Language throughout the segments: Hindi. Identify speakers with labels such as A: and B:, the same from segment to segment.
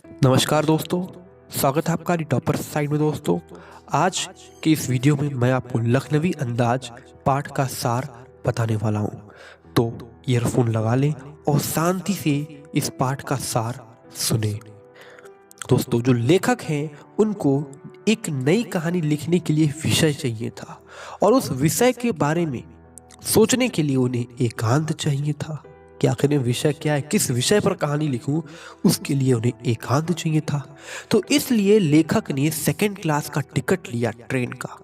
A: नमस्कार दोस्तों, स्वागत है आपका टॉपर साइड में। दोस्तों, आज के इस वीडियो में मैं आपको लखनवी अंदाज पाठ का सार बताने वाला हूँ। तो ईयरफोन लगा लें और शांति से इस पाठ का सार सुने। दोस्तों, जो लेखक हैं उनको एक नई कहानी लिखने के लिए विषय चाहिए था और उस विषय के बारे में सोचने के लिए उन्हें एकांत चाहिए था कि आखिर विषय क्या है, किस विषय पर कहानी लिखूं। उसके लिए उन्हें एकांत चाहिए था। तो इसलिए लेखक ने सेकंड क्लास का टिकट लिया ट्रेन का,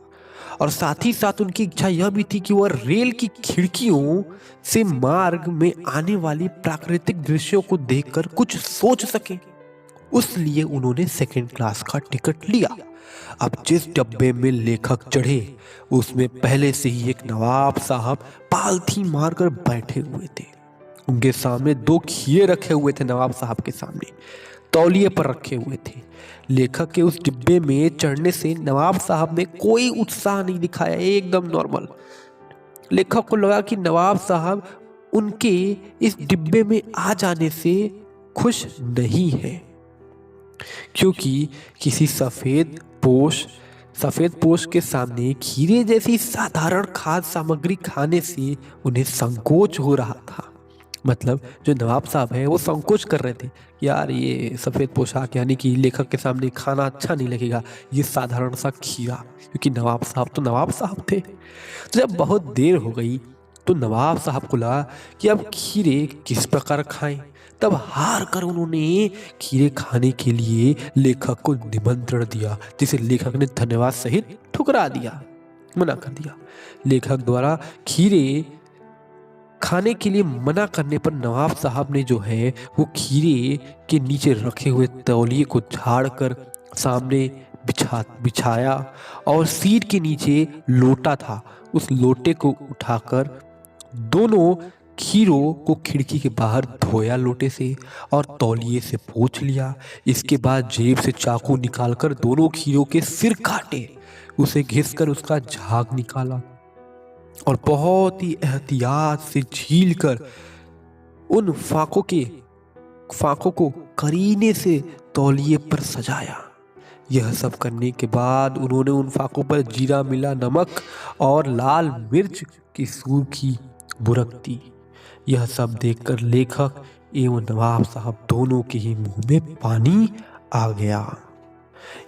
A: और साथ ही साथ उनकी इच्छा यह भी थी कि वह रेल की खिड़कियों से मार्ग में आने वाली प्राकृतिक दृश्यों को देखकर कुछ सोच सके। उसलिए उन्होंने सेकंड क्लास का टिकट लिया। अब जिस डब्बे में लेखक चढ़े उसमें पहले से ही एक नवाब साहब पालथी मारकर बैठे हुए थे। उनके सामने दो खीरे रखे हुए थे, नवाब साहब के सामने तौलिए पर रखे हुए थे। लेखक के उस डिब्बे में चढ़ने से नवाब साहब ने कोई उत्साह नहीं दिखाया, एकदम नॉर्मल। लेखक को लगा कि नवाब साहब उनके इस डिब्बे में आ जाने से खुश नहीं है, क्योंकि किसी सफेद पोश के सामने खीरे जैसी साधारण खाद्य सामग्री खाने से उन्हें संकोच हो रहा था। मतलब जो नवाब साहब है वो संकोच कर रहे थे कि यार ये सफ़ेद पोशाक यानी कि लेखक के सामने खाना अच्छा नहीं लगेगा, ये साधारण सा खीरा, क्योंकि नवाब साहब तो नवाब साहब थे। तो जब बहुत देर हो गई तो नवाब साहब को लगा कि अब खीरे किस प्रकार खाएं। तब हार कर उन्होंने खीरे खाने के लिए लेखक को निमंत्रण दिया, जिसे लेखक ने धन्यवाद सहित ठुकरा दिया, मना कर दिया। लेखक द्वारा खीरे खाने के लिए मना करने पर नवाब साहब ने जो है वो खीरे के नीचे रखे हुए तौलिए को झाड़कर सामने बिछाया, और सीट के नीचे लोटा था, उस लोटे को उठाकर दोनों खीरों को खिड़की के बाहर धोया लोटे से और तौलिए से पोंछ लिया। इसके बाद जेब से चाकू निकालकर दोनों खीरों के सिर काटे, उसे घिसकर उसका झाग निकाला और बहुत ही एहतियात से छील कर उन फाकों को करीने से तौलिए पर सजाया। यह सब करने के बाद उन्होंने उन फाकों पर जीरा मिला नमक और लाल मिर्च की सूखी बुरक दी। यह सब देखकर लेखक एवं नवाब साहब दोनों के ही मुंह में पानी आ गया।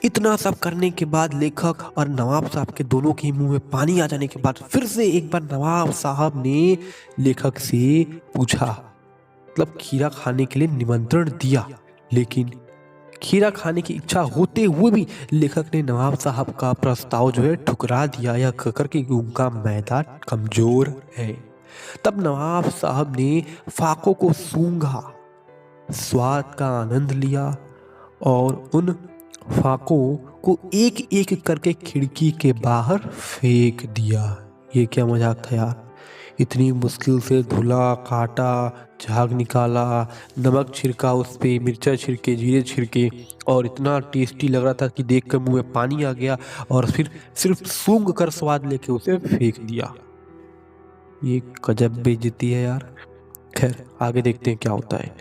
A: इतना सब करने के बाद लेखक और नवाब साहब के दोनों के मुंह में पानी आ जाने के बाद फिर से एक बार नवाब साहब ने लेखक से पूछा, मतलब खीरा खाने के लिए निमंत्रण दिया, लेकिन खीरा खाने की इच्छा होते हुए भी लेखक ने नवाब साहब का प्रस्ताव जो है ठुकरा दिया, यह कहकर कि उनका मैदा कमजोर है। तब नवाब साहब ने फाकों को सूंघा, स्वाद का आनंद लिया और उन फाकों को एक एक करके खिड़की के बाहर फेंक दिया। ये क्या मजाक था यार, इतनी मुश्किल से धुला, काटा, झाग निकाला, नमक छिड़का, उस पर मिर्चा छिड़के, जीरे छिड़के, और इतना टेस्टी लग रहा था कि देखकर मुंह में पानी आ गया, और फिर सिर्फ सूंघ कर स्वाद लेके उसे फेंक दिया। ये गजब बेइज्जती है यार। खैर, आगे देखते हैं क्या होता है।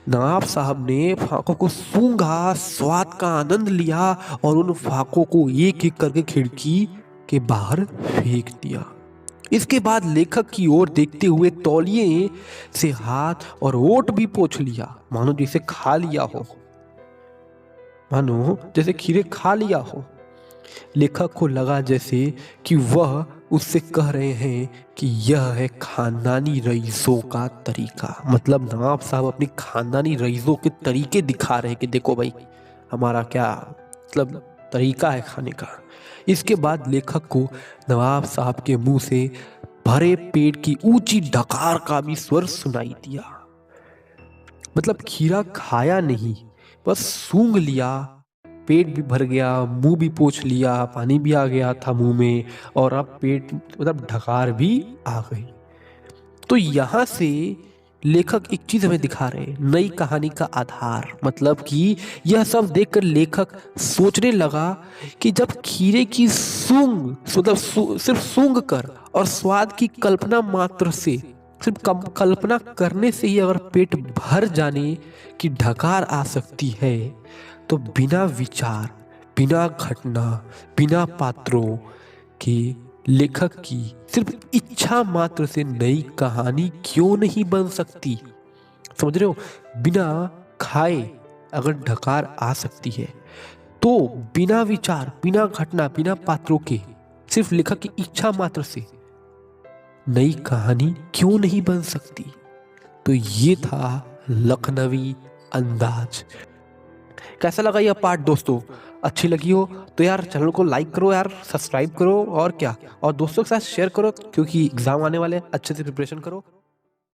A: नवाब साहब ने फाकों को सूंघा, स्वाद का आनंद लिया और उन फाकों को एक एक करके खिड़की के बाहर फेंक दिया। इसके बाद लेखक की ओर देखते हुए तौलिए से हाथ और ओठ भी पोंछ लिया, मानो जैसे खीरे खा लिया हो। लेखक को लगा जैसे कि वह उससे कह रहे हैं कि यह है खानदानी रईसों का तरीका। मतलब नवाब साहब अपनी खानदानी रईसों के तरीके दिखा रहे हैं कि देखो भाई हमारा क्या मतलब तरीका है खाने का। इसके बाद लेखक को नवाब साहब के मुंह से भरे पेट की ऊंची डकार का भी स्वर सुनाई दिया। मतलब खीरा खाया नहीं, बस सूंघ लिया, पेट भी भर गया, मुंह भी पोंछ लिया, पानी भी आ गया था मुंह में, और अब पेट मतलब ढकार भी आ गई। तो यहाँ से लेखक एक चीज हमें दिखा रहे हैं, नई कहानी का आधार। मतलब कि यह सब देखकर लेखक सोचने लगा कि जब खीरे की सिर्फ सूंघ कर और स्वाद की कल्पना मात्र से सिर्फ कल्पना करने से ही अगर पेट भर जाने की ढकार आ सकती है, तो बिना विचार, बिना घटना, बिना पात्रों के लेखक की सिर्फ इच्छा मात्र से नई कहानी क्यों नहीं बन सकती? समझ रहे हो? बिना खाए अगर ढकार आ सकती है, तो बिना विचार, बिना घटना, बिना पात्रों के सिर्फ लेखक की इच्छा मात्र से नई कहानी क्यों नहीं बन सकती? तो ये था लखनवी अंदाज। कैसा लगा यह पार्ट दोस्तों? अच्छी लगी हो तो यार चैनल को लाइक करो यार, सब्सक्राइब करो और क्या, और दोस्तों के साथ शेयर करो, क्योंकि एग्जाम आने वाले हैं, अच्छे से प्रिपरेशन करो।